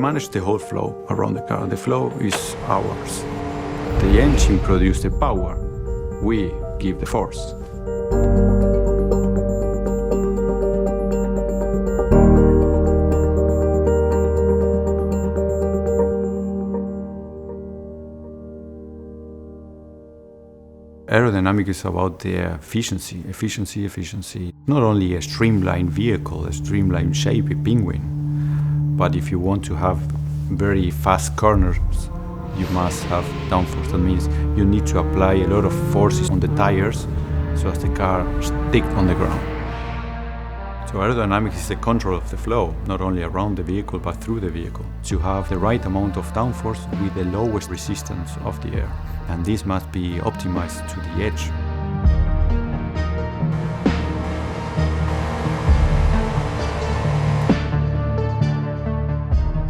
manage the whole flow around the car. The flow is ours. The engine produces the power. We give the force. Aerodynamics is about the efficiency. Not only a streamlined vehicle, a streamlined shape, a penguin, but if you want to have very fast corners, you must have downforce. That means you need to apply a lot of forces on the tires so as the car sticks on the ground. So aerodynamics is the control of the flow, not only around the vehicle but through the vehicle, to have the right amount of downforce with the lowest resistance of the air. And this must be optimized to the edge.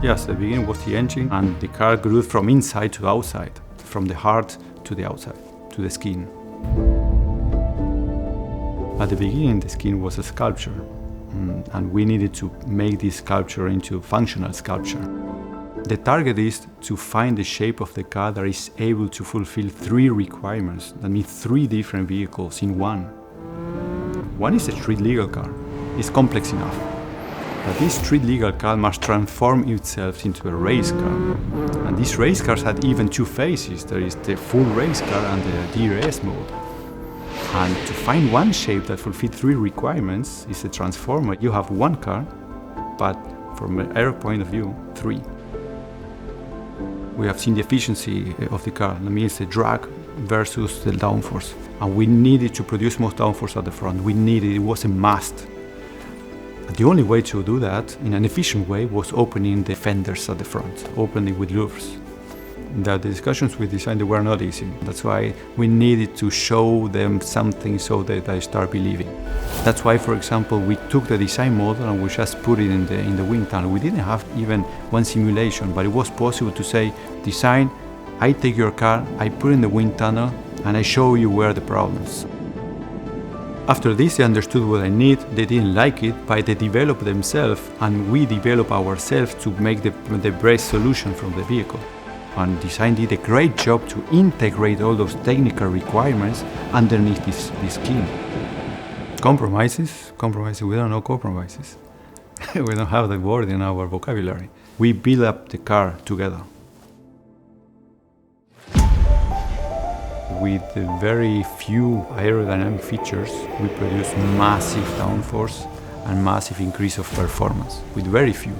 Yes, the beginning was the engine, and the car grew from inside to outside, from the heart to the outside, to the skin. At the beginning, the skin was a sculpture, and we needed to make this sculpture into functional sculpture. The target is to find the shape of the car that is able to fulfill 3 requirements. That means 3 different vehicles in one. One is a street legal car. It's complex enough. But this street legal car must transform itself into a race car. And these race cars had even 2 phases. There is the full race car and the DRS mode. And to find one shape that fulfills 3 requirements is a transformer. You have one car, but from an aero point of view, 3. We have seen the efficiency of the car. That means the drag versus the downforce. And we needed to produce most downforce at the front. It was a must. The only way to do that in an efficient way was opening the fenders at the front, opening with louvers. The discussions with design, they were not easy. That's why we needed to show them something so that they start believing. That's why, for example, we took the design model and we just put it in the wind tunnel. We didn't have even one simulation, but it was possible to say, design, I take your car, I put it in the wind tunnel, and I show you where the problems. After this, they understood what I need. They didn't like it, but they developed themselves, and we developed ourselves to make the best solution from the vehicle. And design did a great job to integrate all those technical requirements underneath this skin. Compromises, we don't know compromises. We don't have the word in our vocabulary. We build up the car together. With very few aerodynamic features, we produce massive downforce and massive increase of performance. With very few.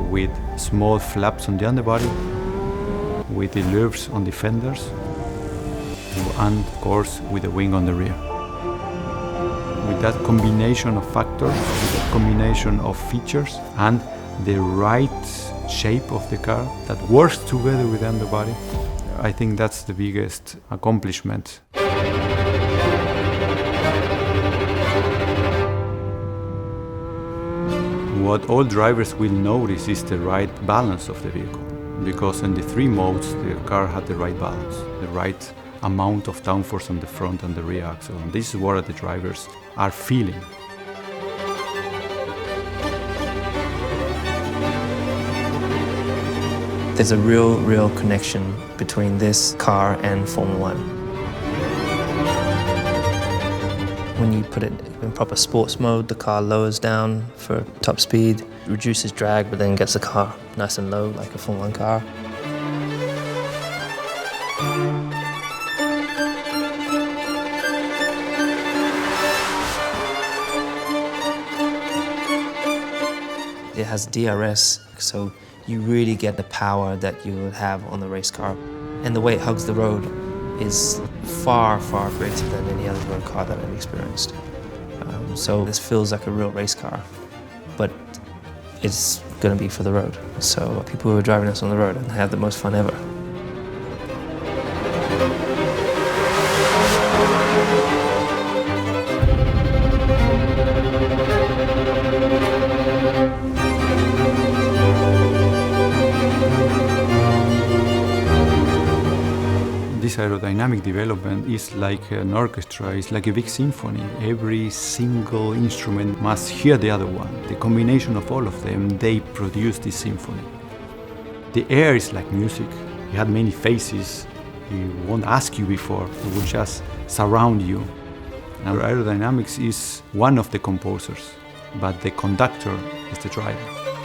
With small flaps on the underbody, with the loops on the fenders, and of course with the wing on the rear. With that combination of factors, with that combination of features, and the right shape of the car that works together with the underbody, I think that's the biggest accomplishment. What all drivers will notice is the right balance of the vehicle. Because in the 3 modes, the car had the right balance, the right amount of downforce on the front and the rear axle. And this is what the drivers are feeling. There's a real connection between this car and Formula 1. When you put it in proper sports mode, the car lowers down for top speed, reduces drag, but then gets the car nice and low like a Formula 1 car. It has DRS, so you really get the power that you would have on the race car. And the way it hugs the road is far greater than any other road car that I've experienced. So this feels like a real race car, but it's going to be for the road. So people who are driving this on the road and have the most fun ever. This aerodynamic development is like an orchestra, it's like a big symphony. Every single instrument must hear the other one. The combination of all of them, they produce this symphony. The air is like music. It had many faces. It won't ask you before. It will just surround you. Now, aerodynamics is one of the composers, but the conductor is the driver.